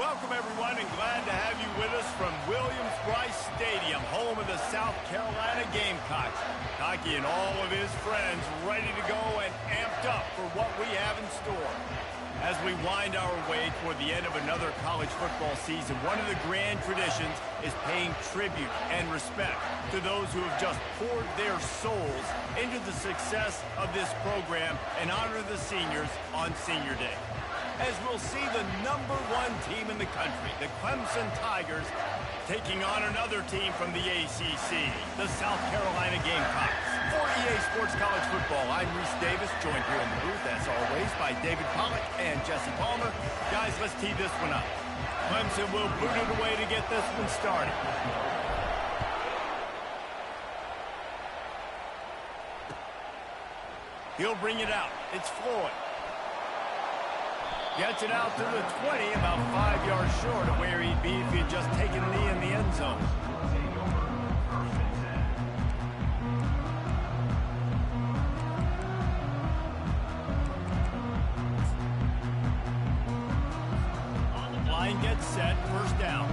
Welcome, everyone, and glad to have you with us from Williams-Brice Stadium, home of the South Carolina Gamecocks. Hockey and all of his friends ready to go and amped up for what we have in store. As we wind our way toward the end of another college football season, one of the grand traditions is paying tribute and respect to those who have just poured their souls into the success of this program and honor the seniors on Senior Day. As we'll see the #1 team in the country, the Clemson Tigers, taking on another team from the ACC, the South Carolina Gamecocks. For EA Sports College Football, I'm Reese Davis, joined here in the booth, as always, by David Pollack and Jesse Palmer. Guys, let's tee this one up. Clemson will boot it away to get this one started. He'll bring it out. It's Floyd. Gets it out to the 20, about 5 yards short of where he'd be if he'd just taken a knee in the end zone. Line gets set, first down.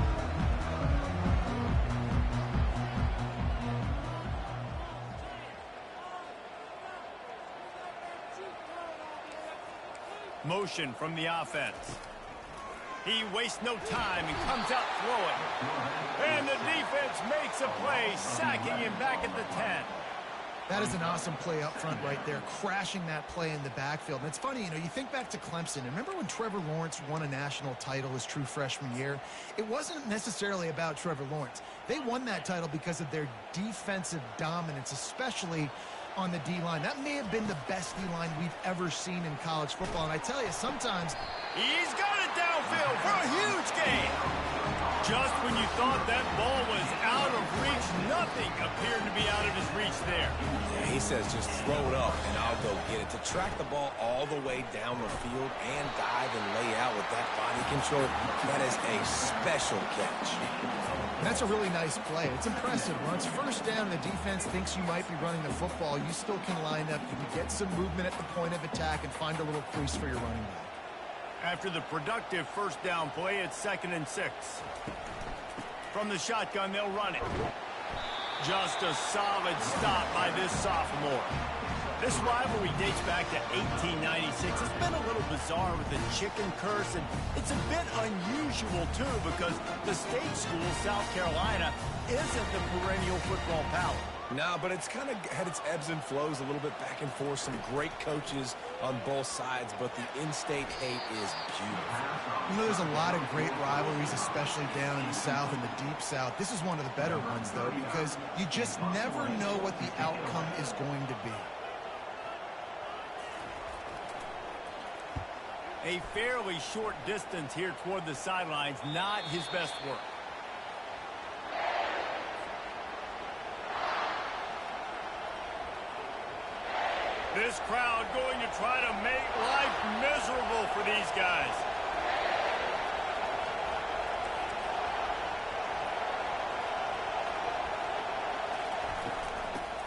Motion from the offense. He wastes no time and comes out throwing. And the defense makes a play, sacking him back at the 10. That is an awesome play up front right there, crashing that play in the backfield. And it's funny, you think back to Clemson, and remember when Trevor Lawrence won a national title his true freshman year? It wasn't necessarily about Trevor Lawrence. They won that title because of their defensive dominance, especially on the D-line. That may have been the best D-line we've ever seen in college football. And I tell you, sometimes he's got it downfield for a huge gain. Just when you thought that ball was out of reach, nothing appeared to be out of his reach there. Yeah, he says just throw it up and I'll go get it. To track the ball all the way down the field and dive and lay out with that body control, that is a special catch. That's a really nice play. It's impressive. Once first down, the defense thinks you might be running the football. You still can line up. You can get some movement at the point of attack and find a little crease for your running back. After the productive first down play, it's 2nd and 6. From the shotgun, they'll run it. Just a solid stop by this sophomore. This rivalry dates back to 1896. It's been a little bizarre with the chicken curse, and it's a bit unusual, too, because the state school, South Carolina, isn't the perennial football power. No, but it's kind of had its ebbs and flows a little bit back and forth. Some great coaches on both sides, but the in-state hate is beautiful. There's a lot of great rivalries, especially down in the South and the Deep South. This is one of the better ones, though, because you just never know what the outcome is going to be. A fairly short distance here toward the sidelines, not his best work. This crowd going to try to make life miserable for these guys.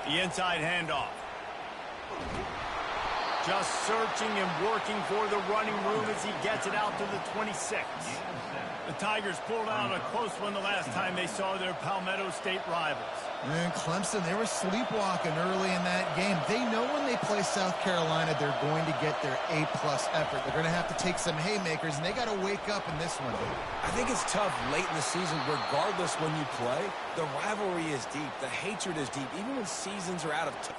The inside handoff. Just searching and working for the running room as he gets it out to the 26. The Tigers pulled out a close one the last time they saw their Palmetto State rivals. And Clemson, they were sleepwalking early in that game. They know when they play South Carolina, they're going to get their A-plus effort. They're going to have to take some haymakers, and they got to wake up in this one. I think it's tough late in the season, regardless when you play. The rivalry is deep. The hatred is deep, even when seasons are out of time.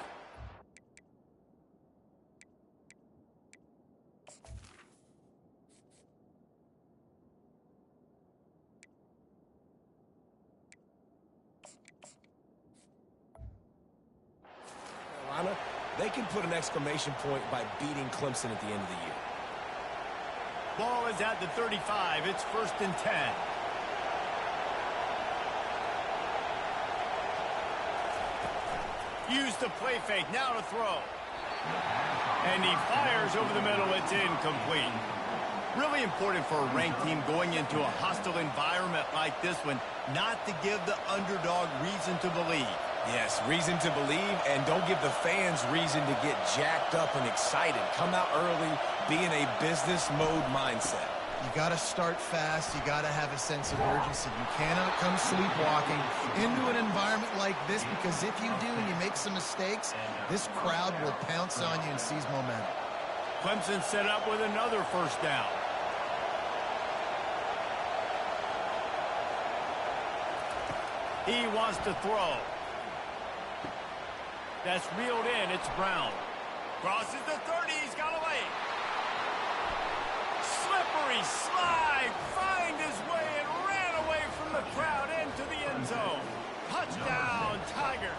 They can put an exclamation point by beating Clemson at the end of the year. Ball is at the 35. It's 1st and 10. Use the play fake. Now to throw. And he fires over the middle. It's incomplete. Really important for a ranked team going into a hostile environment like this one not to give the underdog reason to believe. Yes, reason to believe, and don't give the fans reason to get jacked up and excited. Come out early, be in a business mode mindset. You got to start fast. You got to have a sense of urgency. You cannot come sleepwalking into an environment like this, because if you do and you make some mistakes, this crowd will pounce on you and seize momentum. Clemson set up with another 1st down. He wants to throw. That's reeled in. It's Brown. Crosses the 30. He's got away. Slippery slide. Find his way and ran away from the crowd into the end zone. Touchdown, Tigers.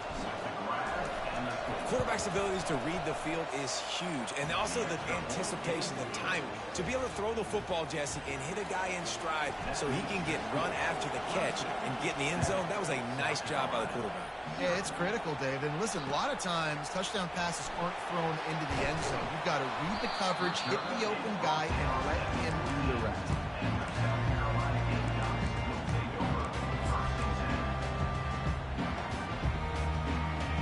Quarterback's abilities to read the field is huge, and also the anticipation, the timing. To be able to throw the football, Jesse, and hit a guy in stride so he can get run after the catch and get in the end zone, that was a nice job by the quarterback. Yeah, it's critical, Dave. And listen, a lot of times touchdown passes aren't thrown into the end zone. You've got to read the coverage, hit the open guy, and let him do the rest.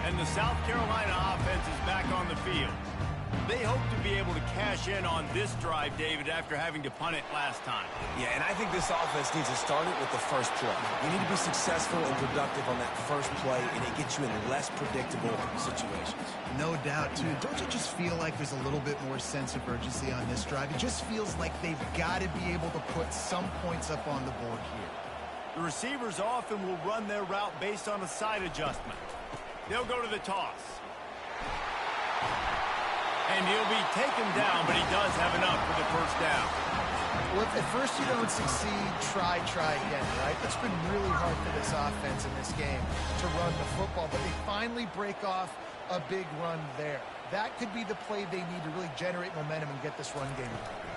And the South Carolina offense is back on the field. They hope to be able to cash in on this drive, David, after having to punt it last time. Yeah, and I think this offense needs to start it with the first play. You need to be successful and productive on that first play, and it gets you in less predictable situations. No doubt, too. Don't you just feel like there's a little bit more sense of urgency on this drive? It just feels like they've got to be able to put some points up on the board here. The receivers often will run their route based on a side adjustment. They'll go to the toss. And he'll be taken down, but he does have enough for the 1st down. Well, if at first you don't succeed, try again, right? It's been really hard for this offense in this game to run the football, but they finally break off a big run there. That could be the play they need to really generate momentum and get this run game going.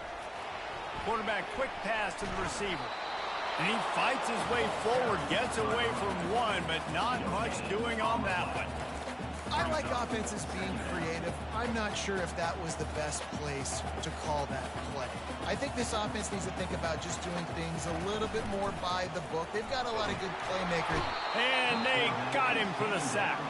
Quarterback quick pass to the receiver. And he fights his way forward, gets away from one, but not much doing on that one. I like offenses being creative. I'm not sure if that was the best place to call that play. I think this offense needs to think about just doing things a little bit more by the book. They've got a lot of good playmakers. And they got him for the sack.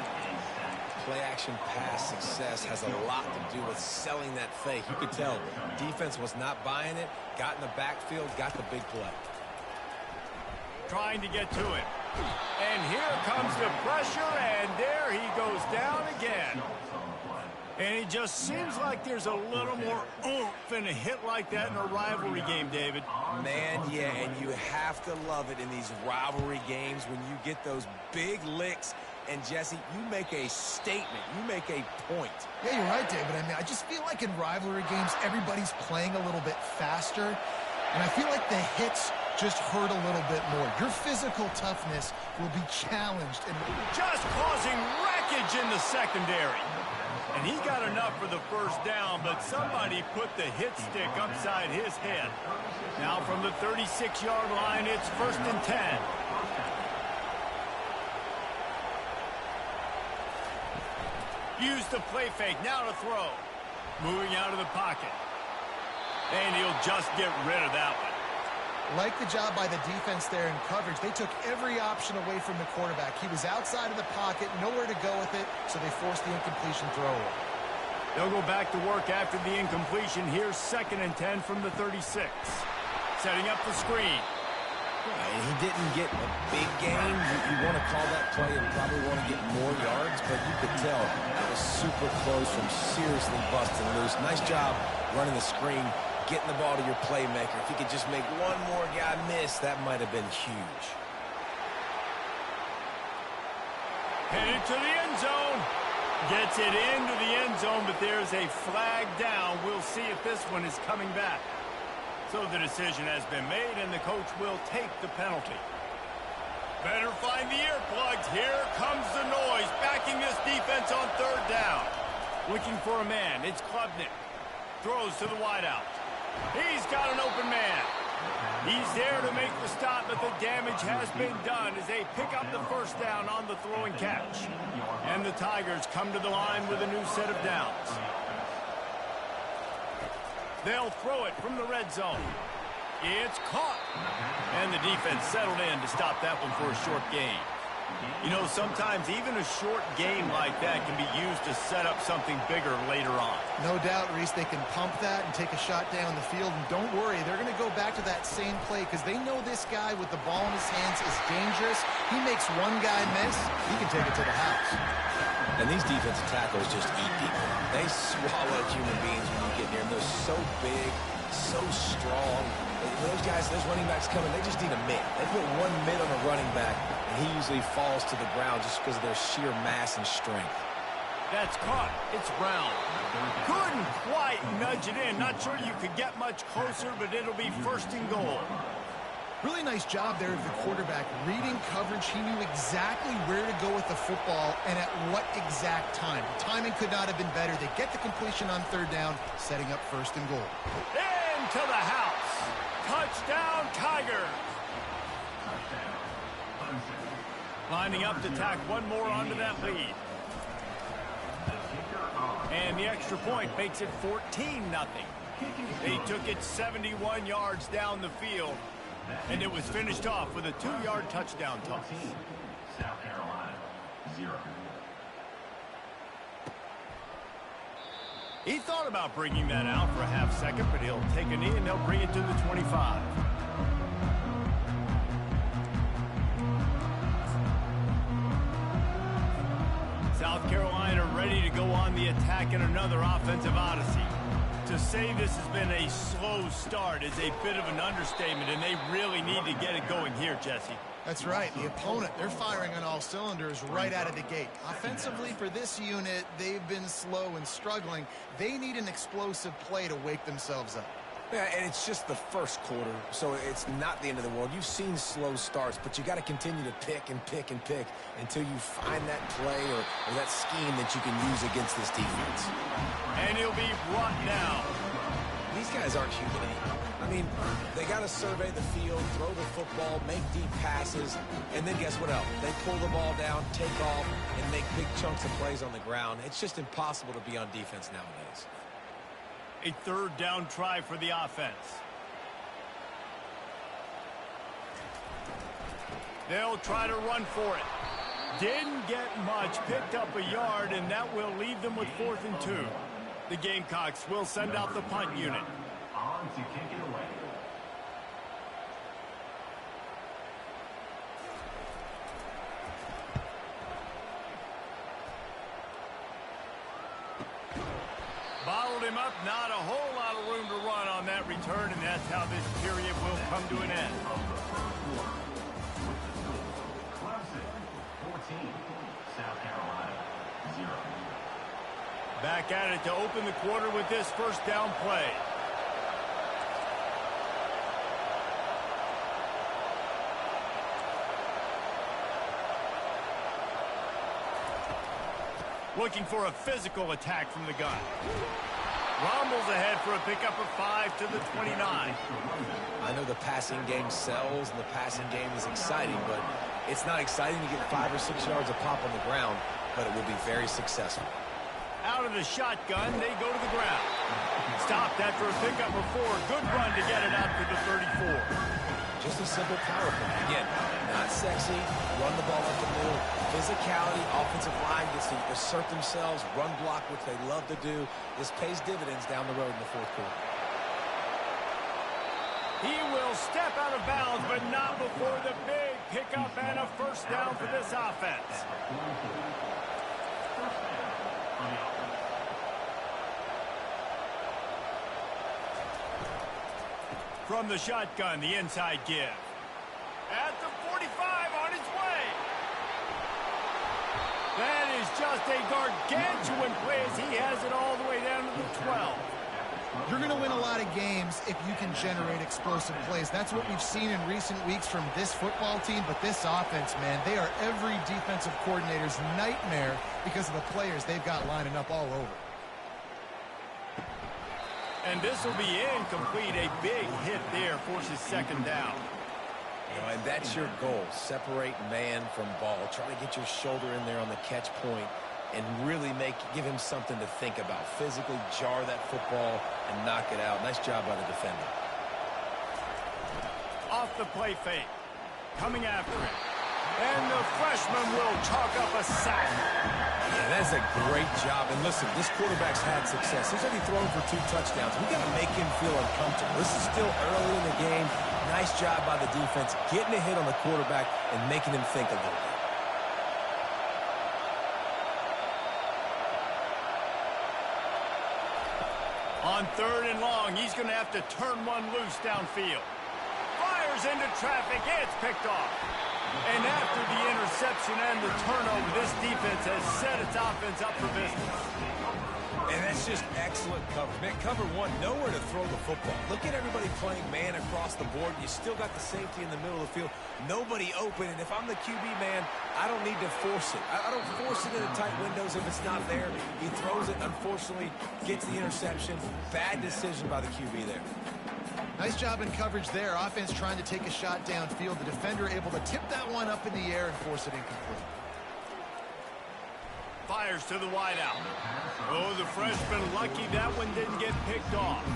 Play-action pass success has a lot to do with selling that fake. You could tell defense was not buying it, got in the backfield, got the big play. Trying to get to it. And here comes the pressure, and there he goes down again. And it just seems like there's a little more oomph in a hit like that in a rivalry game, David. Man, yeah, and you have to love it in these rivalry games when you get those big licks. And, Jesse, you make a statement. You make a point. Yeah, you're right, David. I mean, I just feel like in rivalry games, everybody's playing a little bit faster. And I feel like the hits just hurt a little bit more. Your physical toughness will be challenged. And just causing wreckage in the secondary. And he got enough for the 1st down, but somebody put the hit stick upside his head. Now from the 36-yard line, it's 1st and 10. Use the play fake, now to throw. Moving out of the pocket. And he'll just get rid of that one. Like the job by the defense there in coverage. They took every option away from the quarterback. He was outside of the pocket, nowhere to go with it, so they forced the incompletion throw. They'll go back to work after the incompletion. Here's 2nd and 10 from the 36. Setting up the screen. And he didn't get a big gain. You want to call that play and probably want to get more yards, but you could tell it was super close from seriously busting loose. Nice job running the screen, getting the ball to your playmaker. If he could just make one more guy miss, that might have been huge. Headed to the end zone. Gets it into the end zone, but there's a flag down. We'll see if this one is coming back. So the decision has been made, and the coach will take the penalty. Better find the earplugs. Here comes the noise, backing this defense on 3rd down. Looking for a man. It's Klubnik. Throws to the wideout. He's got an open man. He's there to make the stop, but the damage has been done as they pick up the 1st down on the throw and catch. And the Tigers come to the line with a new set of downs. They'll throw it from the red zone. It's caught. And the defense settled in to stop that one for a short gain. You know, sometimes even a short game like that can be used to set up something bigger later on. No doubt, Reese, they can pump that and take a shot down the field. And don't worry, they're going to go back to that same play because they know this guy with the ball in his hands is dangerous. He makes one guy miss, he can take it to the house. And these defensive tackles just eat people. They swallow human beings when you get near them. They're so big, so strong. Those guys, those running backs coming, they just need a mid. They put one mid on a running back, and he usually falls to the ground just because of their sheer mass and strength. That's caught. It's Brown. Couldn't quite nudge it in. Not sure you could get much closer, but it'll be 1st and goal. Really nice job there of the quarterback. Reading coverage, he knew exactly where to go with the football and at what exact time. The timing could not have been better. They get the completion on 3rd down, setting up 1st and goal. Into the house. Touchdown, Tigers. Lining up to tack one more onto that lead. And the extra point makes it 14-0. They took it 71 yards down the field, and it was finished off with a 2-yard touchdown toss. South Carolina, 0. He thought about bringing that out for a half-second, but he'll take a knee and they'll bring it to the 25. South Carolina ready to go on the attack in another offensive odyssey. To say this has been a slow start is a bit of an understatement, and they really need to get it going here, Jesse. That's right. The opponent, they're firing on all cylinders right out of the gate. Offensively, for this unit, they've been slow and struggling. They need an explosive play to wake themselves up. Yeah, and it's just the first quarter, so it's not the end of the world. You've seen slow starts, but you got to continue to pick and pick and pick until you find that play or that scheme that you can use against this defense. And he'll be brought down. These guys aren't human anymore. I mean, they got to survey the field, throw the football, make deep passes, and then guess what else? They pull the ball down, take off, and make big chunks of plays on the ground. It's just impossible to be on defense nowadays. A 3rd down try for the offense. They'll try to run for it. Didn't get much, picked up a yard, and that will leave them with 4th and 2. The Gamecocks will send out the punt unit. On to kick it away. Bottled him up, not a whole lot of room to run on that return, and that's how this period will come to an end. Clemson, 14. South Carolina, 0. Back at it to open the quarter with this 1st down play. Looking for a physical attack from the gun. Rumbles ahead for a pickup of 5 to the 29. I know the passing game sells and the passing game is exciting, but it's not exciting to get 5 or 6 yards of pop on the ground, but it will be very successful. Out of the shotgun, they go to the ground. Stopped after a pickup of 4. Good run to get it out to the 34. Just a simple power play. Again, Not sexy, run the ball up the middle. Physicality, offensive line gets to assert themselves, run block, which they love to do. This pays dividends down the road in the fourth quarter. He will step out of bounds, but not before the big pickup and a first down for this offense. From the shotgun, the inside give. At the 45, on his way. That is just a gargantuan play as he has it all the way down to the 12. You're going to win a lot of games if you can generate explosive plays. That's what we've seen in recent weeks from this football team, but this offense, man, they are every defensive coordinator's nightmare because of the players they've got lining up all over. And this will be incomplete. A big hit there forces second down. You know, and that's your goal. Separate man from ball. Try to get your shoulder in there on the catch point and really give him something to think about. Physically jar that football and knock it out. Nice job by the defender. Off the play fake. Coming after it. And the freshman will chalk up a sack. Yeah, that's a great job. And listen, this quarterback's had success. He's already thrown for 2 touchdowns. We got to make him feel uncomfortable. This is still early in the game. Nice job by the defense, getting a hit on the quarterback and making him think a little bit. On 3rd and long, he's going to have to turn one loose downfield. Fires into traffic. It's picked off. And after the interception and the turnover, this defense has set its offense up for business. And that's just excellent coverage. Man, cover one, nowhere to throw the football. Look at everybody playing man across the board. You still got the safety in the middle of the field. Nobody open. And if I'm the QB man, I don't need to force it. I don't force it into tight windows if it's not there. He throws it, unfortunately, gets the interception. Bad decision by the QB there. Nice job in coverage there. Offense trying to take a shot downfield. The defender able to tip that one up in the air and force it incomplete. Fires to the wideout. Oh, the freshman lucky that one didn't get picked off.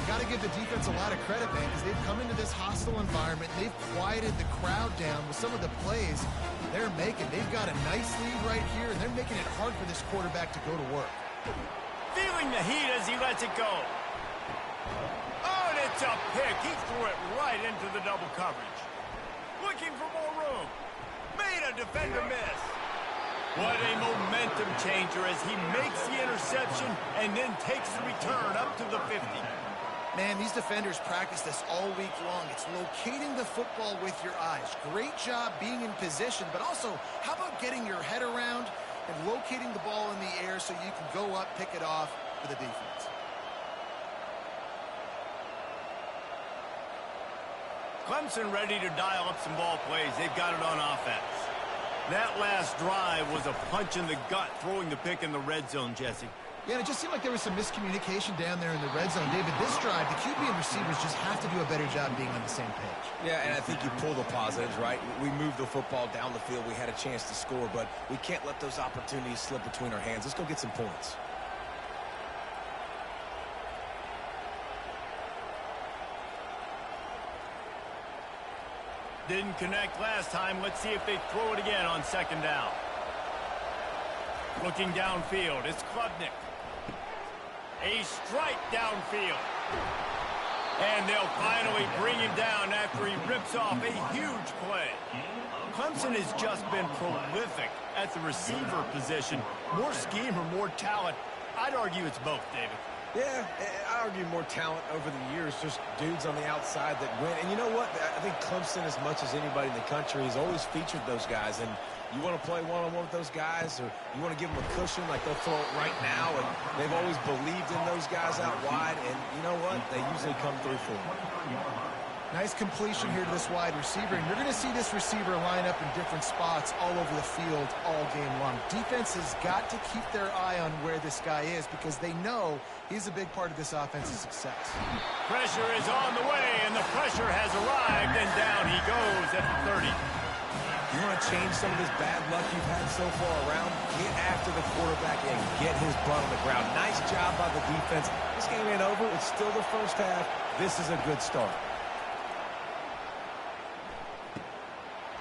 Got to give the defense a lot of credit, man, because they've come into this hostile environment. They've quieted the crowd down with some of the plays they're making. They've got a nice lead right here, and they're making it hard for this quarterback to go to work. Feeling the heat as he lets it go. Oh, and it's a pick. He threw it right into the double coverage. Looking for more room. Made a defender miss. What a momentum changer as he makes the interception and then takes the return up to the 50. Man, these defenders practice this all week long. It's locating the football with your eyes. Great job being in position, but also, how about getting your head around and locating the ball in the air so you can go up, pick it off for the defense. Clemson ready to dial up some ball plays. They've got it on offense. That last drive was a punch in the gut, throwing the pick in the red zone, Jesse. Yeah, and it just seemed like there was some miscommunication down there in the red zone. David, this drive, the QB and receivers just have to do a better job being on the same page. Yeah, and I think you pull the positives, right? We moved the football down the field. We had a chance to score, but we can't let those opportunities slip between our hands. Let's go get some points. Didn't connect last time. Let's see if they throw it again on second down. Looking downfield, it's Klubnik. A strike downfield. And they'll finally bring him down after he rips off a huge play. Clemson has just been prolific at the receiver position. More scheme or more talent. I'd argue it's both, David. Yeah, I argue more talent over the years, just dudes on the outside that win. And you know what? I think Clemson, as much as anybody in the country, has always featured those guys. And you want to play one-on-one with those guys, or you want to give them a cushion, like they'll throw it right now. And they've always believed in those guys out wide. And you know what? They usually come through for them. Nice completion here to this wide receiver, and you're going to see this receiver line up in different spots all over the field all game long. Defense has got to keep their eye on where this guy is because they know he's a big part of this offense's success. Pressure is on the way, and the pressure has arrived, and down he goes at the 30. You want to change some of this bad luck you've had so far around? Get after the quarterback and get his butt on the ground. Nice job by the defense. This game ain't over. It's still the first half. This is a good start.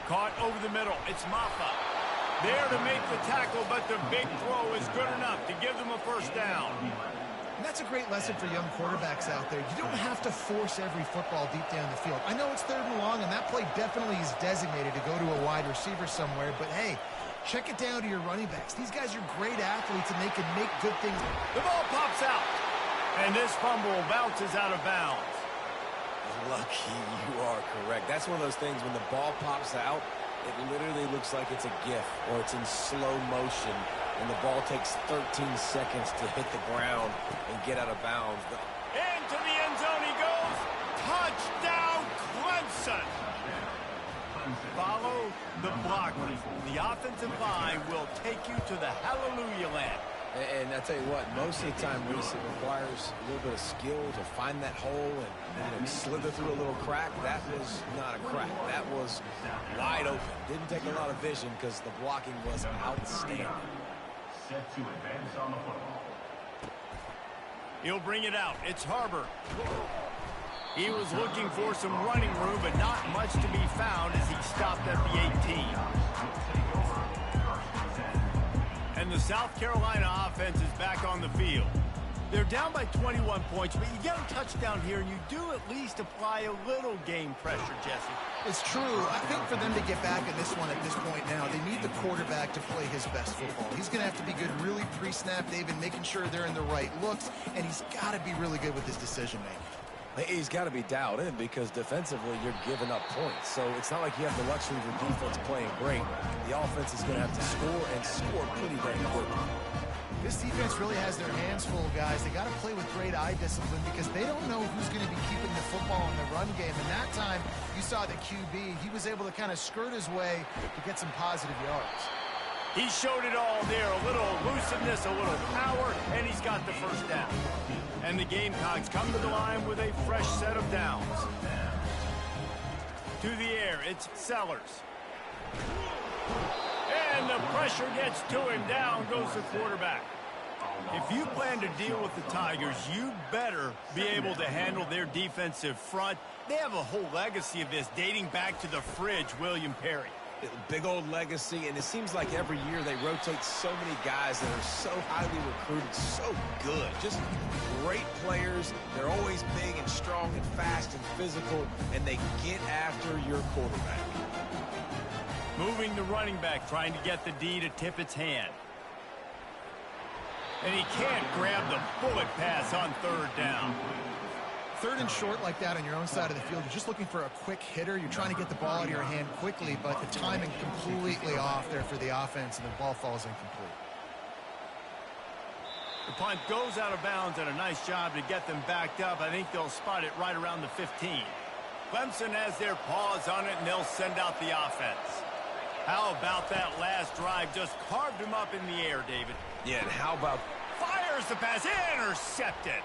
Caught over the middle. It's Maffa. There to make the tackle, but the big throw is good enough to give them a first down. And that's a great lesson for young quarterbacks out there. You don't have to force every football deep down the field. I know it's 3rd and long, and that play definitely is designated to go to a wide receiver somewhere, but hey, check it down to your running backs. These guys are great athletes, and they can make good things. The ball pops out, and this fumble bounces out of bounds. Lucky you are correct. That's one of those things when the ball pops out, it literally looks like it's a GIF or it's in slow motion, and the ball takes 13 seconds to hit the ground and get out of bounds. Into the end zone he goes. Touchdown, Clemson. Follow the blockers. The offensive line will take you to the hallelujah land. And I tell you what, most of the time, Reese, it requires a little bit of skill to find that hole and slither through a little crack. That was not a crack. That was wide open. Didn't take a lot of vision because the blocking was outstanding. Set to advance on the football. He'll bring it out. It's Harbor. He was looking for some running room, but not much to be found as he stopped at the 18. And the South Carolina offense is back on the field. They're down by 21 points, but you get a touchdown here, and you do at least apply a little game pressure, Jesse. It's true. I think for them to get back in this one at this point now, they need the quarterback to play his best football. He's going to have to be good really pre-snap, David, making sure they're in the right looks, and he's got to be really good with his decision-making. He's got to be dialed in because defensively you're giving up points. So it's not like you have the luxury of your defense playing great. The offense is going to have to score and score pretty damn quickly. This defense really has their hands full, guys. They got to play with great eye discipline because they don't know who's going to be keeping the football in the run game. And that time, you saw the QB. He was able to kind of skirt his way to get some positive yards. He showed it all there. A little elusiveness, a little power, and he's got the first down. And the Gamecocks come to the line with a fresh set of downs. To the air, it's Sellers. And the pressure gets to him. Down goes the quarterback. If you plan to deal with the Tigers, you better be able to handle their defensive front. They have a whole legacy of this dating back to the fridge, William Perry. Big old legacy, and it seems like every year they rotate so many guys that are so highly recruited, so good, just great players. They're always big and strong and fast and physical, and they get after your quarterback. Moving the running back, trying to get the D to tip its hand. And he can't grab the bullet pass on 3rd down. 3rd and short like that on your own side of the field, you're just looking for a quick hitter. You're trying to get the ball out of your hand quickly, but the timing completely off there for the offense, and the ball falls incomplete. The punt goes out of bounds, and a nice job to get them backed up. I think they'll spot it right around the 15. Clemson has their paws on it, and they'll send out the offense. How about that last drive? Just carved him up in the air, David. Yeah, and how about... Fires the pass, intercepted.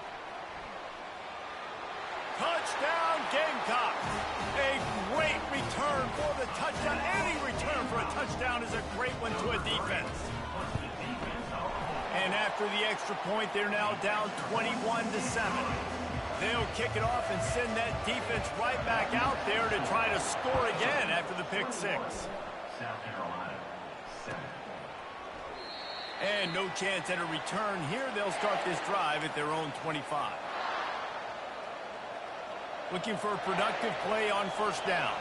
Touchdown, Gamecocks. A great return for the touchdown. Any return for a touchdown is a great one to a defense. And after the extra point, they're now down 21-7. They'll kick it off and send that defense right back out there to try to score again after the pick 6. South Carolina, 7. And no chance at a return here. They'll start this drive at their own 25. Looking for a productive play on 1st down.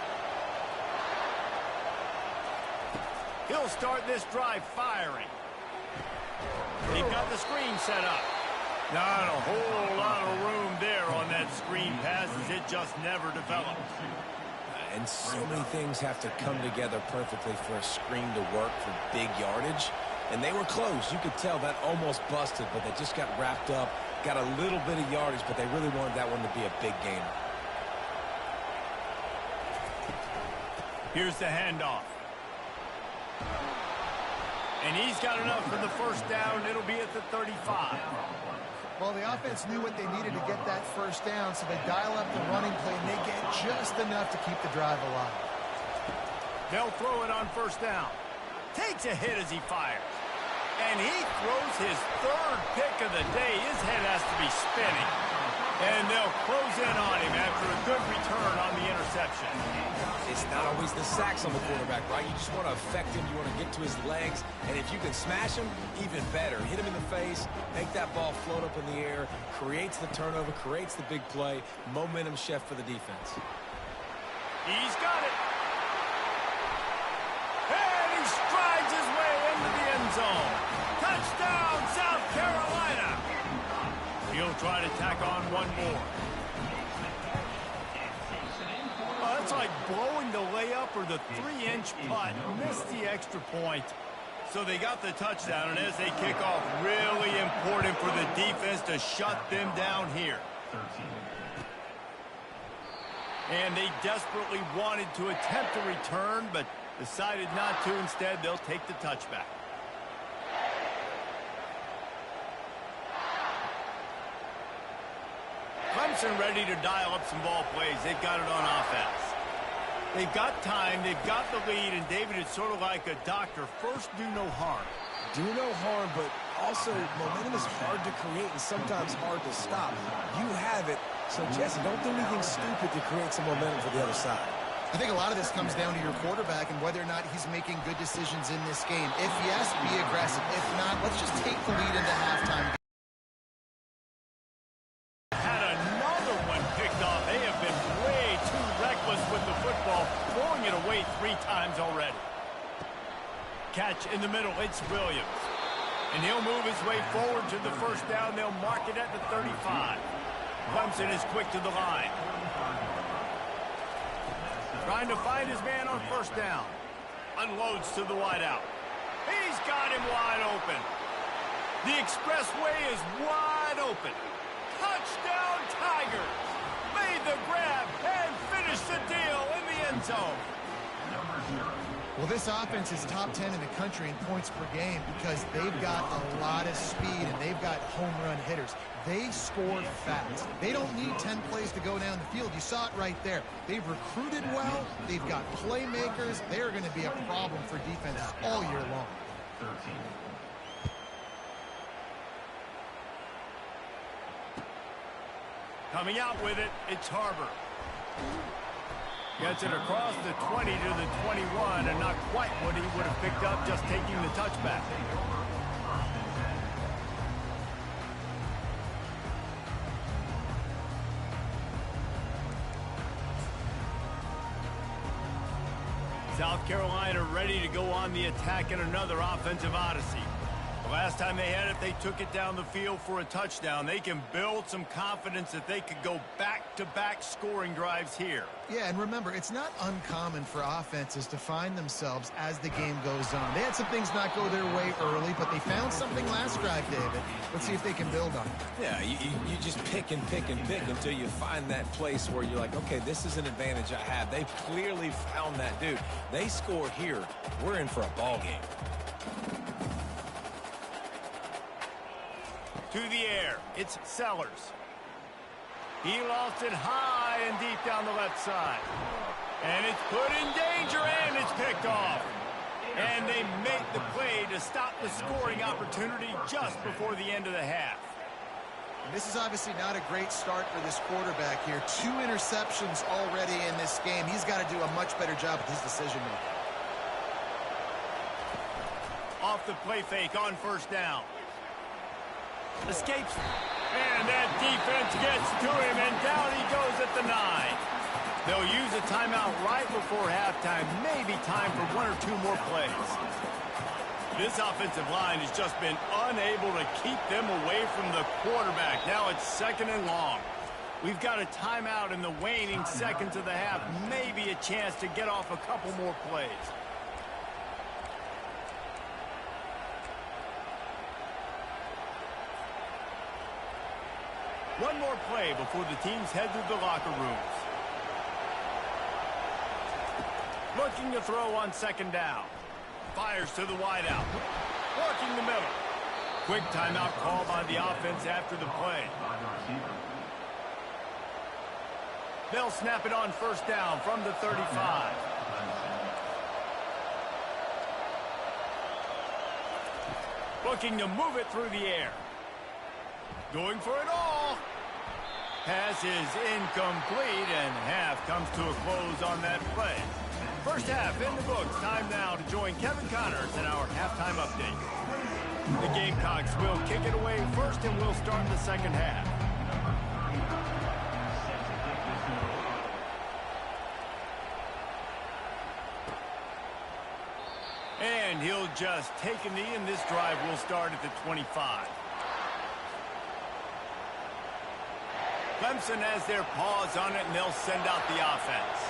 He'll start this drive firing. They've got the screen set up. Not a whole lot of room there on that screen pass as it just never developed. And so many things have to come together perfectly for a screen to work for big yardage. And they were close. You could tell that almost busted, but they just got wrapped up, got a little bit of yardage, but they really wanted that one to be a big gainer. Here's the handoff. And he's got enough for the first down. It'll be at the 35. Well, the offense knew what they needed to get that first down, so they dial up the running play, and they get just enough to keep the drive alive. They'll throw it on 1st down. Takes a hit as he fires. And he throws his 3rd pick of the day. His head has to be spinning. And they'll close in on him after a good return on the interception. It's not always the sacks on the quarterback, right? You just want to affect him. You want to get to his legs. And if you can smash him, even better. Hit him in the face, make that ball float up in the air, creates the turnover, creates the big play. Momentum shift for the defense. He's got it. And he strides his way into the end zone. Touchdown, South Carolina. He'll try to tack on one more. Oh, that's like blowing the layup or the 3-inch putt. Missed the extra point. So they got the touchdown, and as they kick off, really important for the defense to shut them down here. And they desperately wanted to attempt a return, but decided not to. Instead, they'll take the touchback. Clemson ready to dial up some ball plays. They've got it on offense. They've got time. They've got the lead. And, David, it's sort of like a doctor. First, do no harm. Do no harm, but also momentum is hard to create and sometimes hard to stop. You have it. So, Jesse, don't do anything stupid to create some momentum for the other side. I think a lot of this comes down to your quarterback and whether or not he's making good decisions in this game. If yes, be aggressive. If not, let's just take the lead into halftime. Throwing it away 3 times already. Catch in the middle. It's Williams. And he'll move his way forward to the first down. They'll mark it at the 35. Clemson is quick to the line. Trying to find his man on first down. Unloads to the wideout. He's got him wide open. The expressway is wide open. Touchdown Tigers. Made the grab and finished the deal in the end zone. Well, this offense is top 10 in the country in points per game because they've got a lot of speed and they've got home run hitters. They score fast. They don't need 10 plays to go down the field. You saw it right there. They've recruited well. They've got playmakers. They're going to be a problem for defenses all year long. 13. Coming out with it, it's Harbor. Gets it across the 20 to the 21, and not quite what he would have picked up just taking the touchback. South Carolina ready to go on the attack in another offensive odyssey. The last time they had it, they took it down the field for a touchdown. They can build some confidence that they could go back-to-back scoring drives here. Yeah, and remember, it's not uncommon for offenses to find themselves as the game goes on. They had some things not go their way early, but they found something last drive, David. Let's see if they can build on it. Yeah, you just pick and pick and pick until you find that place where you're like, okay, this is an advantage I have. They've clearly found that dude. They score here. We're in for a ball game. To the air, it's Sellers. He lost it high and deep down the left side. And it's put in danger, and it's picked off. And they make the play to stop the scoring opportunity just before the end of the half. And this is obviously not a great start for this quarterback here. 2 interceptions already in this game. He's got to do a much better job with his decision-making. Off the play fake on first down. Escapes, and that defense gets to him, and down he goes at the 9. They'll use a timeout right before halftime, maybe time for 1 or 2 more plays. This offensive line has just been unable to keep them away from the quarterback. Now it's 2nd and long. We've got a timeout in the waning seconds of the half, maybe a chance to get off a couple more plays. One more play before the teams head to the locker rooms. Looking to throw on 2nd down. Fires to the wideout. Working the middle. Quick timeout call by the offense after the play. They'll snap it on first down from the 35. Looking to move it through the air. Going for it all. Pass is incomplete, and half comes to a close on that play. First half in the books. Time now to join Kevin Connors in our halftime update. The Gamecocks will kick it away first, and we'll start the second half. And he'll just take a knee, and this drive will start at the 25. Clemson has their paws on it, and they'll send out the offense.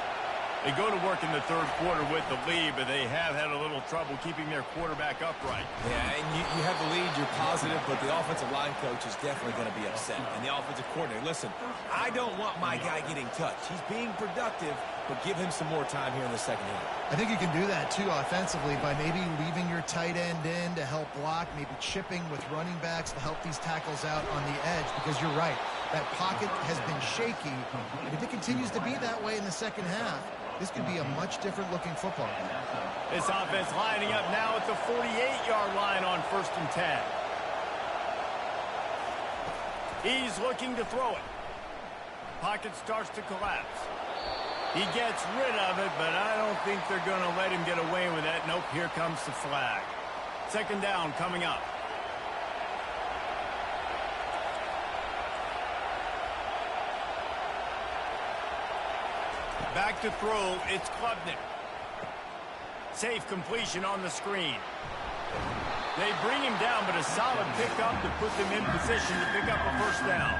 They go to work in the third quarter with the lead, but they have had a little trouble keeping their quarterback upright. Yeah, and you have the lead, you're positive, but the offensive line coach is definitely going to be upset. And the offensive coordinator, listen, I don't want my guy getting touched. He's being productive, but give him some more time here in the second half. I think you can do that, too, offensively, by maybe leaving your tight end in to help block, maybe chipping with running backs to help these tackles out on the edge, because you're right. That pocket has been shaky, and if it continues to be that way in the second half, this could be a much different looking football. This offense lining up now at the 48-yard line on 1st and 10. He's looking to throw it. Pocket starts to collapse. He gets rid of it, but I don't think they're going to let him get away with that. Nope, here comes the flag. Second down coming up. Back to throw, it's Klubnik. Safe completion on the screen. They bring him down, but a solid pickup to put them in position to pick up a first down.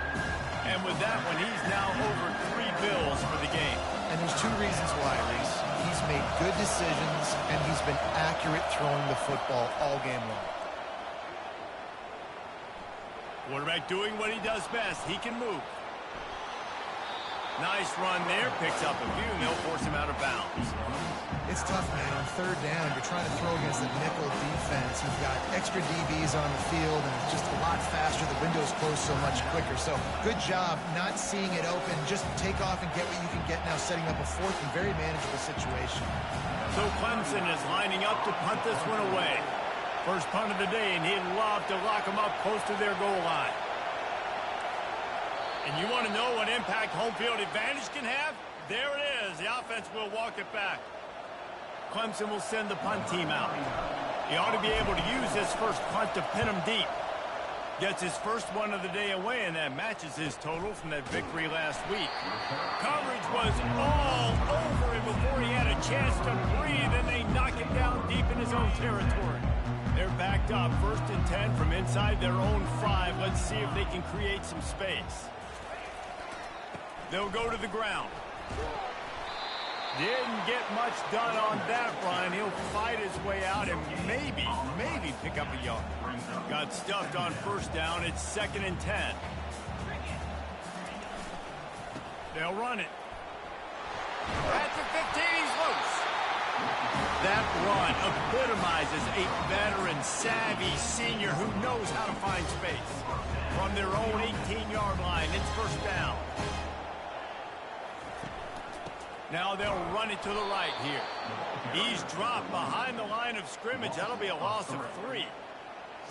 And with that one, he's now over 3 bills for the game. And there's 2 reasons why, Reese. He's made good decisions, and he's been accurate throwing the football all game long. Quarterback doing what he does best. He can move. Nice run there. Picks up a few, and they'll force him out of bounds. It's tough, man. On third down, you're trying to throw against the nickel defense. You've got extra DBs on the field, and it's just a lot faster. The window's closed so much quicker. So good job not seeing it open. Just take off and get what you can get now, setting up a fourth and very manageable situation. So Clemson is lining up to punt this one away. First punt of the day, and he'd love to lock them up close to their goal line. And you want to know what impact home field advantage can have? There it is. The offense will walk it back. Clemson will send the punt team out. He ought to be able to use this first punt to pin him deep. Gets his first one of the day away, and that matches his total from that victory last week. Coverage was all over him before he had a chance to breathe, and they knock him down deep in his own territory. They're backed up, 1st and 10 from inside their own 5. Let's see if they can create some space. They'll go to the ground. Didn't get much done on that run. He'll fight his way out and maybe pick up a yard. Got stuffed on first down. It's 2nd and 10. They'll run it. At the 15, he's loose. That run epitomizes a veteran, savvy senior who knows how to find space. From their own 18-yard line, it's first down. Now they'll run it to the right here. He's dropped behind the line of scrimmage. That'll be a loss of 3.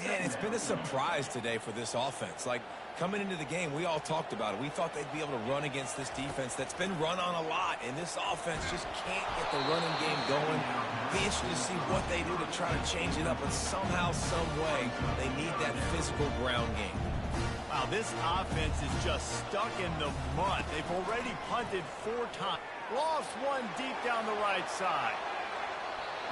Yeah, and it's been a surprise today for this offense. Like, coming into the game, we all talked about it. We thought they'd be able to run against this defense that's been run on a lot, and this offense just can't get the running game going. Be interested to see what they do to try to change it up, but somehow, some way, they need that physical ground game. Wow, this offense is just stuck in the mud. They've already punted 4 times. Lost one deep down the right side.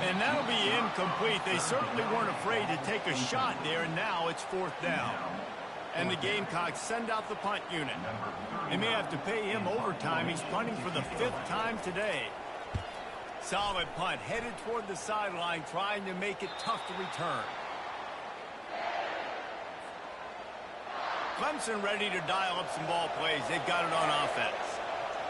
And that'll be incomplete. They certainly weren't afraid to take a shot there, and now it's 4th down. And the Gamecocks send out the punt unit. They may have to pay him overtime. He's punting for the 5th time today. Solid punt, headed toward the sideline, trying to make it tough to return. Clemson ready to dial up some ball plays. They've got it on offense.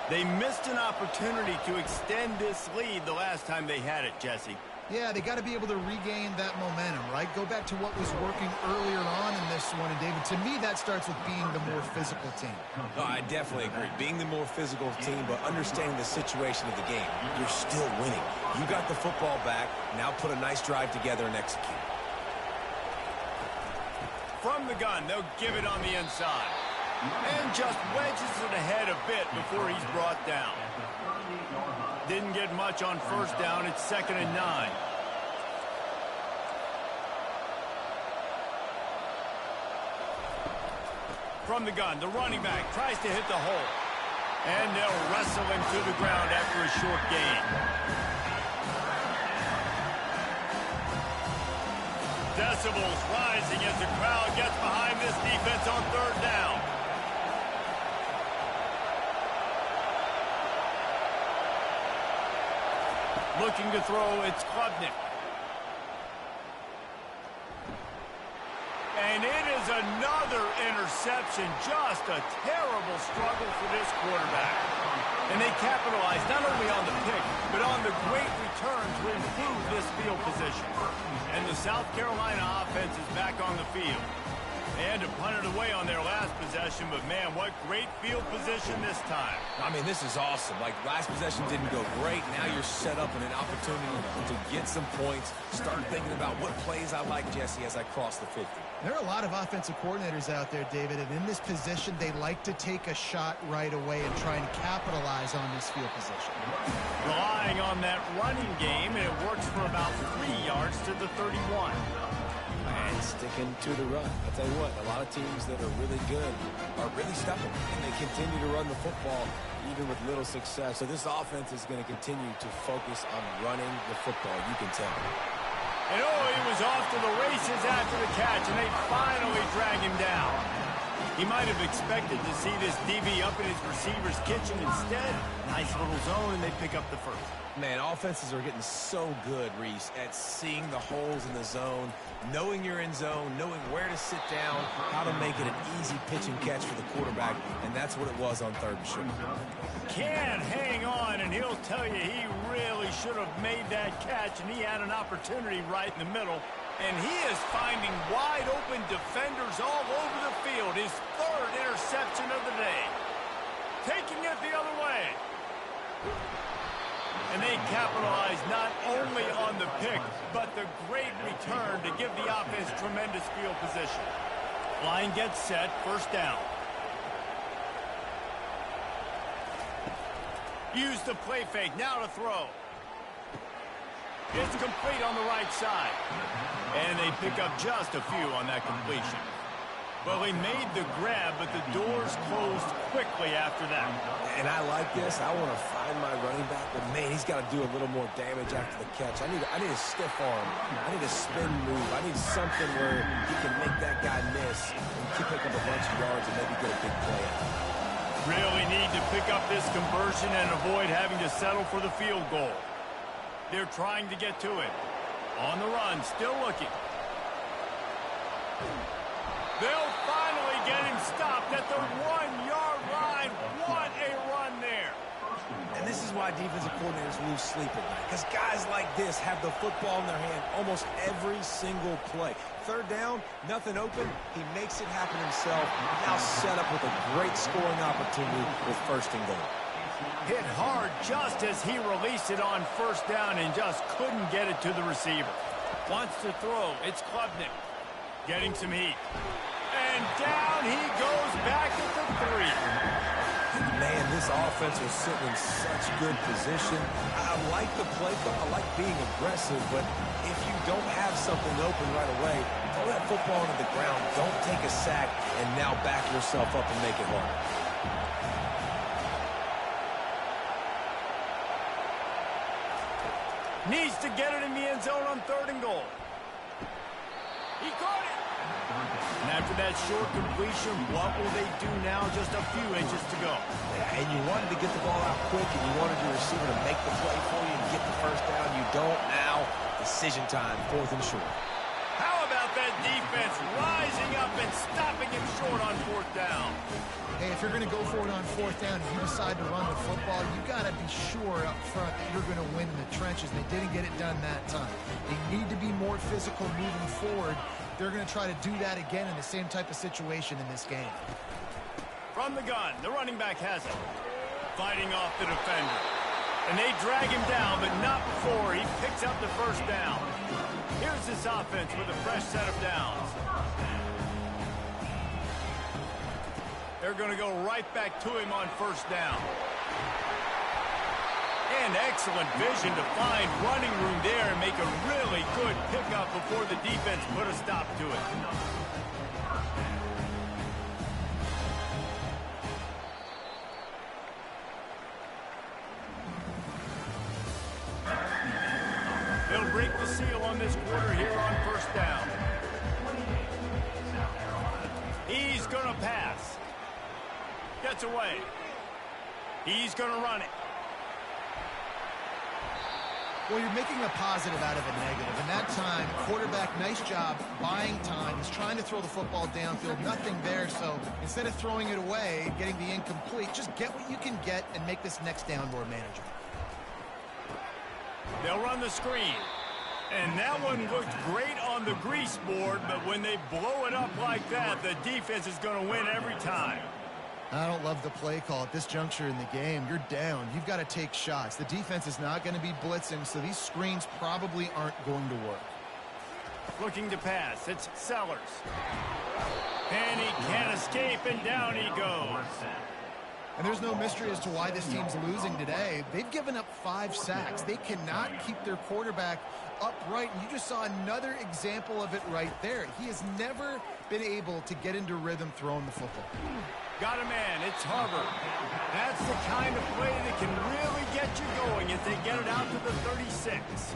They missed an opportunity to extend this lead the last time they had it, Jesse. Yeah, they got to be able to regain that momentum, right? Go back to what was working earlier on in this one. And, David, to me, that starts with being the more physical team. No, I definitely agree. Being the more physical team, but understanding the situation of the game. You're still winning. You got the football back. Now put a nice drive together and execute. From the gun, they'll give it on the inside. And just wedges it ahead a bit before he's brought down. Didn't get much on first down. It's 2nd and 9. From the gun, the running back tries to hit the hole. And they'll wrestle him to the ground after a short gain. Decibels rising as the crowd gets behind this defense on 3rd down. Looking to throw, it's Klubnik. And it is another interception. Just a terrible struggle for this quarterback. And they capitalize not only on the pick, but on the great return to improve this field position. And the South Carolina offense is back on the field. And to punt it away on their last possession, but man, what great field position this time. I mean, this is awesome. Like, last possession didn't go great. Now you're set up in an opportunity to get some points. Start thinking about what plays I like, Jesse, as I cross the 50. There are a lot of offensive coordinators out there, David, and in this position, they like to take a shot right away and try and capitalize on this field position. Relying on that running game, and it works for about 3 yards to the 31. And sticking to the run. I'll tell you what, a lot of teams that are really good are really stubborn, and they continue to run the football even with little success. So this offense is going to continue to focus on running the football. You can tell. And oh, he was off to the races after the catch, and they finally drag him down. He might have expected to see this DB up in his receiver's kitchen. Instead, nice little zone, and they pick up the first. Man, offenses are getting so good, Reese, at seeing the holes in the zone, knowing you're in zone, knowing where to sit down, how to make it an easy pitch and catch for the quarterback, and that's what it was on 3rd and short. Can hang on, and he'll tell you he really should have made that catch, and he had an opportunity right in the middle. And he is finding wide-open defenders all over the field. His 3rd interception of the day. Taking it the other way. And they capitalize not only on the pick, but the great return to give the offense tremendous field position. Line gets set, 1st down. Use the play fake, now to throw. It's complete on the right side. And they pick up just a few on that completion. Well, he made the grab, but the doors closed quickly after that. And I like this. I want to find my running back, but man, he's got to do a little more damage after the catch. I need a stiff arm. I need a spin move. I need something where he can make that guy miss and pick up a bunch of yards and maybe get a big play out. Really need to pick up this conversion and avoid having to settle for the field goal. They're trying to get to it. On the run, still looking. They'll finally get him stopped at the 1-yard line. What a run there. And this is why defensive coordinators lose sleep at night, because guys like this have the football in their hand almost every single play. 3rd down, nothing open. He makes it happen himself. Now set up with a great scoring opportunity with 1st and goal. Hit hard just as he released it on 1st down and just couldn't get it to the receiver. Wants to throw. It's Klubnik. Getting some heat. And down he goes back at the 3. Man, this offense was sitting in such good position. I like the play, I like being aggressive, but if you don't have something open right away, throw that football into the ground. Don't take a sack and now back yourself up and make it hard. Needs to get it in the end zone on 3rd and goal. He caught it. And after that short completion, what will they do now? Just a few inches to go. Yeah, and you wanted to get the ball out quick, and you wanted your receiver to make the play for you and get the 1st down. You don't now. Decision time, 4th and short. How about that defense rising up and stopping him short on 4th down? Hey, if you're going to go for it on 4th down, if you decide to run the football, you got to be sure up front that you're going to win in the trenches. They didn't get it done that time. They need to be more physical moving forward. They're going to try to do that again in the same type of situation in this game. From the gun, the running back has it. Fighting off the defender. And they drag him down, but not before he picks up the 1st down. Here's this offense with a fresh set of downs. They're They're going to go right back to him on first down. And excellent vision to find running room there and make a really good pickup before the defense put a stop to it. They'll break the seal on this quarter here on first down. He's going to pass. Gets away. He's going to run it. Well, you're making a positive out of a negative. And that time, quarterback, nice job buying time. He's trying to throw the football downfield. Nothing there. So instead of throwing it away, getting the incomplete, just get what you can get and make this next down more manageable. They'll run the screen. And that one looked great on the grease board, but when they blow it up like that, the defense is going to win every time. I don't love the play call at this juncture in the game. You're down. You've got to take shots. The defense is not going to be blitzing, so these screens probably aren't going to work. Looking to pass. It's Sellers. And he can't escape, and down he goes. And there's no mystery as to why this team's losing today. They've given up 5 sacks. They cannot keep their quarterback upright, and you just saw another example of it right there. He has never been able to get into rhythm throwing the football. Got a man. It's Harvard. That's the kind of play that can really get you going as they get it out to the 36.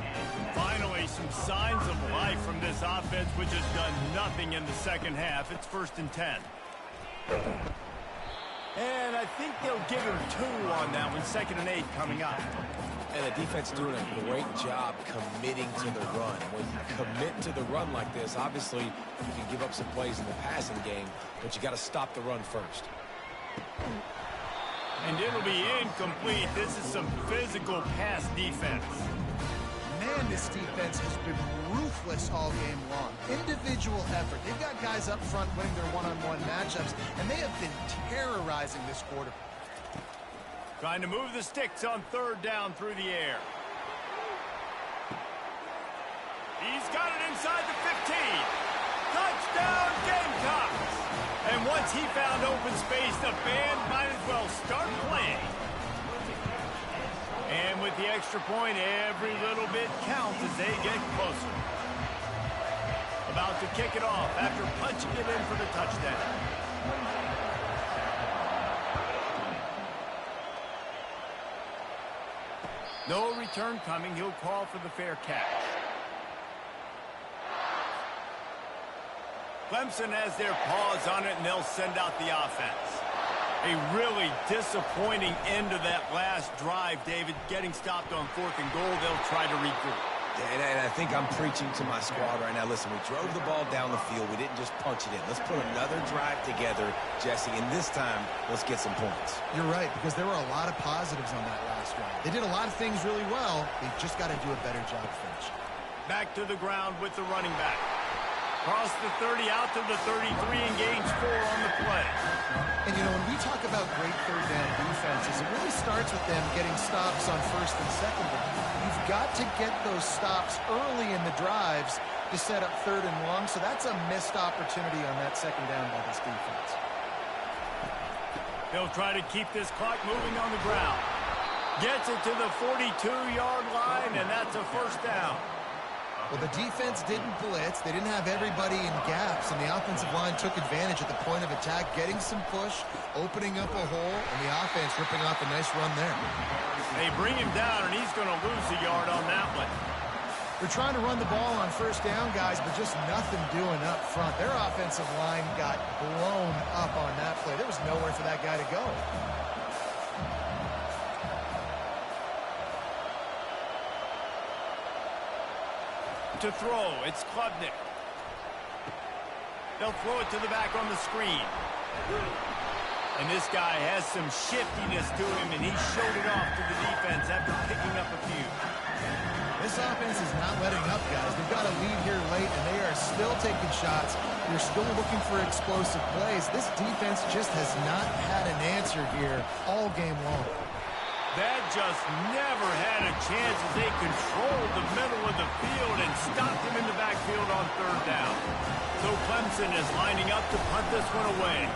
Finally, some signs of life from this offense, which has done nothing in the second half. It's 1st and 10. And I think they'll give him 2 on that one. 2nd and 8 coming up. And the defense doing a great job committing to the run. When you commit to the run like this, obviously you can give up some plays in the passing game, but you got to stop the run first. And it'll be incomplete. This is some physical pass defense. Man, this defense has been ruthless all game long. Individual effort. They've got guys up front winning their one-on-one matchups, and they have been terrorizing this quarter. Trying to move the sticks on 3rd down through the air. He's got it inside the 15. Touchdown, Gamecocks! And once he found open space, the band might as well start playing. And with the extra point, every little bit counts as they get closer. About to kick it off after punching it in for the touchdown. No return coming. He'll call for the fair catch. Clemson has their paws on it, and they'll send out the offense. A really disappointing end to that last drive, David. Getting stopped on 4th and goal, they'll try to regroup. And I think I'm preaching to my squad right now. Listen, we drove the ball down the field. We didn't just punch it in. Let's put another drive together, Jesse, and this time, let's get some points. You're right, because there were a lot of positives on that last drive. They did a lot of things really well. They've just got to do a better job finishing. Back to the ground with the running back. Across the 30, out to the 33, and gains 4 on the play. And, you know, when we talk about great 3rd down defenses, it really starts with them getting stops on 1st and 2nd down. You've got to get those stops early in the drives to set up 3rd and long, so that's a missed opportunity on that 2nd down by this defense. They'll try to keep this clock moving on the ground. Gets it to the 42-yard line, and that's a 1st down. Well, the defense didn't blitz. They didn't have everybody in gaps, and the offensive line took advantage at the point of attack, getting some push, opening up a hole, and the offense ripping off a nice run there. They bring him down, and he's going to lose a yard on that one. They're trying to run the ball on 1st down, guys, but just nothing doing up front. Their offensive line got blown up on that play. There was nowhere for that guy to go. To throw, it's Klubnik. They'll throw it to the back on the screen. And this guy has some shiftiness to him, and he showed it off to the defense after picking up a few. This offense is not letting up, guys. They've got a lead here late, and they are still taking shots. They're still looking for explosive plays. This defense just has not had an answer here all game long. That just never had a chance as they controlled the middle of the field and stopped him in the backfield on 3rd down. So Clemson is lining up to punt this one away.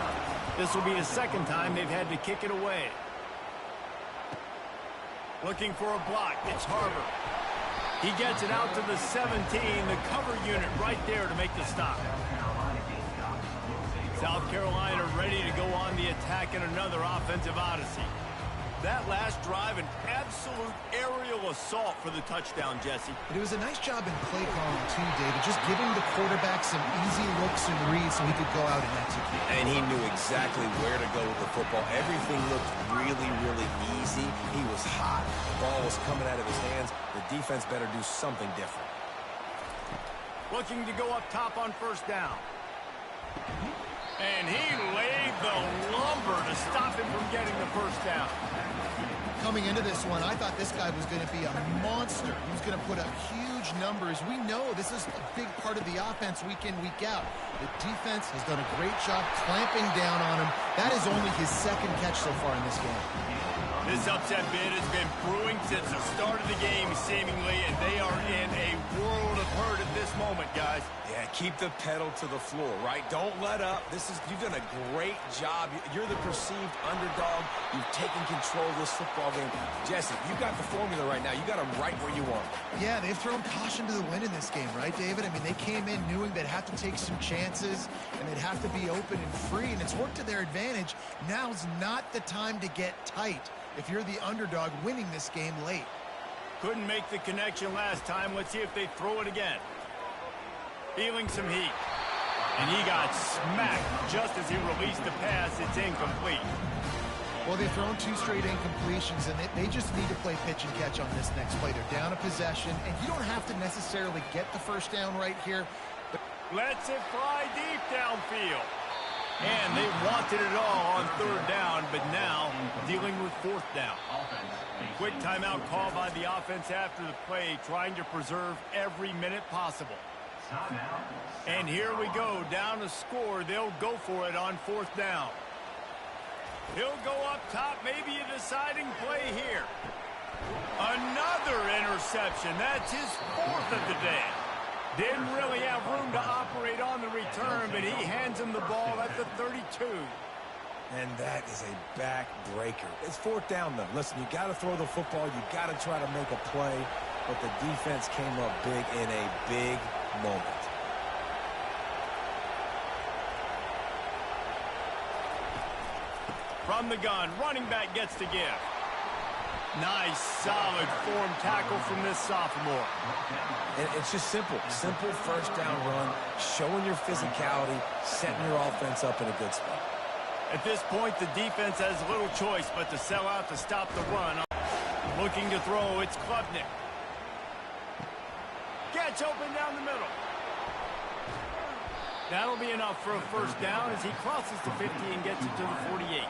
This will be the second time they've had to kick it away. Looking for a block. It's Harbor. He gets it out to the 17. The cover unit right there to make the stop. South Carolina ready to go on the attack in another offensive odyssey. That last drive, an absolute aerial assault for the touchdown, Jesse. It was a nice job in play calling, too, David, just giving the quarterback some easy looks and reads so he could go out and execute. And he knew exactly where to go with the football. Everything looked really, really easy. He was hot. The ball was coming out of his hands. The defense better do something different. Looking to go up top on first down. And he laid the lumber to stop him from getting the first down. Coming into this one, I thought this guy was going to be a monster. He was going to put up huge numbers. We know this is a big part of the offense week in, week out. The defense has done a great job clamping down on him. That is only his second catch so far in this game. This upset bid has been brewing since the start of the game, seemingly, and they are in a world of hurt at this moment, guys. Yeah, keep the pedal to the floor, right? Don't let up. You've done a great job. You're the perceived underdog. You've taken control of this football game. Jesse, you've got the formula right now. You got them right where you want them. Yeah, they've thrown caution to the wind in this game, right, David? I mean, they came in knowing they'd have to take some chances, and they'd have to be open and free, and it's worked to their advantage. Now's not the time to get tight if you're the underdog winning this game late. Couldn't make the connection last time. Let's see if they throw it again. Feeling some heat. And he got smacked just as he released the pass. It's incomplete. Well, they've thrown two straight incompletions, and they just need to play pitch and catch on this next play. They're down a possession, and you don't have to necessarily get the first down right here. But lets it fly deep downfield. And they wanted it all on third down, but now dealing with fourth down. Quick timeout call by the offense after the play, trying to preserve every minute possible. And here we go, down a score. They'll go for it on fourth down. He'll go up top, maybe a deciding play here. Another interception. That's his fourth of the day. Didn't really have room to operate on the return, but he hands him the ball at the 32. And that is a back-breaker. It's fourth down, though. Listen, you got to throw the football. You got to try to make a play. But the defense came up big in a big moment. From the gun, running back gets to give. Nice, solid form tackle from this sophomore. And it's just simple. Simple first down run, showing your physicality, setting your offense up in a good spot. At this point, the defense has little choice but to sell out to stop the run. Looking to throw, it's Klubnik. Gets open down the middle. That'll be enough for a first down as he crosses the 50 and gets it to the 48.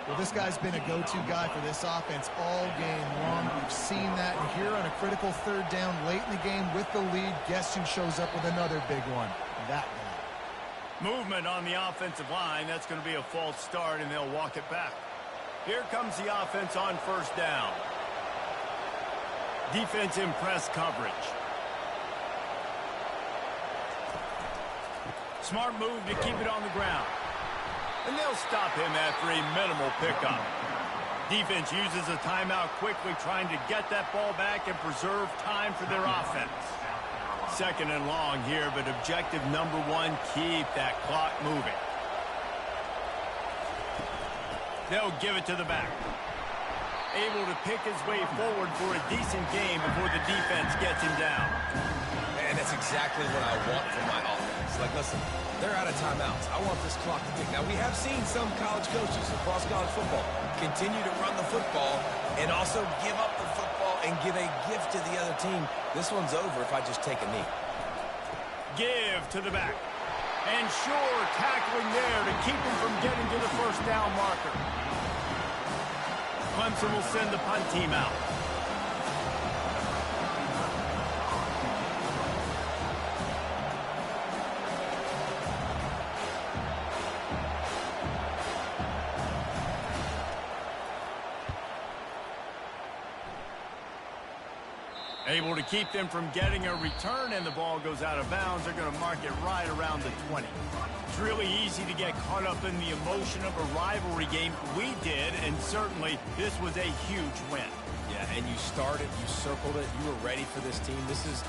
Well, this guy's been a go-to guy for this offense all game long. We've seen that, and here on a critical third down late in the game with the lead, guess who shows up with another big one? That guy. Movement on the offensive line. That's going to be a false start, and they'll walk it back. Here comes the offense on first down. Defense in press coverage. Smart move to keep it on the ground. And they'll stop him after a minimal pickup. Defense uses a timeout quickly, trying to get that ball back and preserve time for their offense. Second and long here, but objective number one, keep that clock moving. They'll give it to the back. Able to pick his way forward for a decent game before the defense gets him down. And that's exactly what I want from my offense. Like, listen, they're out of timeouts. I want this clock to tick. Now, we have seen some college coaches across college football continue to run the football and also give up the football and give a gift to the other team. This one's over if I just take a knee. Give to the back. And sure, tackling there to keep him from getting to the first down marker. Clemson will send the punt team out. Able to keep them from getting a return, and the ball goes out of bounds. They're going to mark it right around the 20. It's really easy to get caught up in the emotion of a rivalry game. We did, and certainly this was a huge win. Yeah, and you started, you circled it, you were ready for this team. This is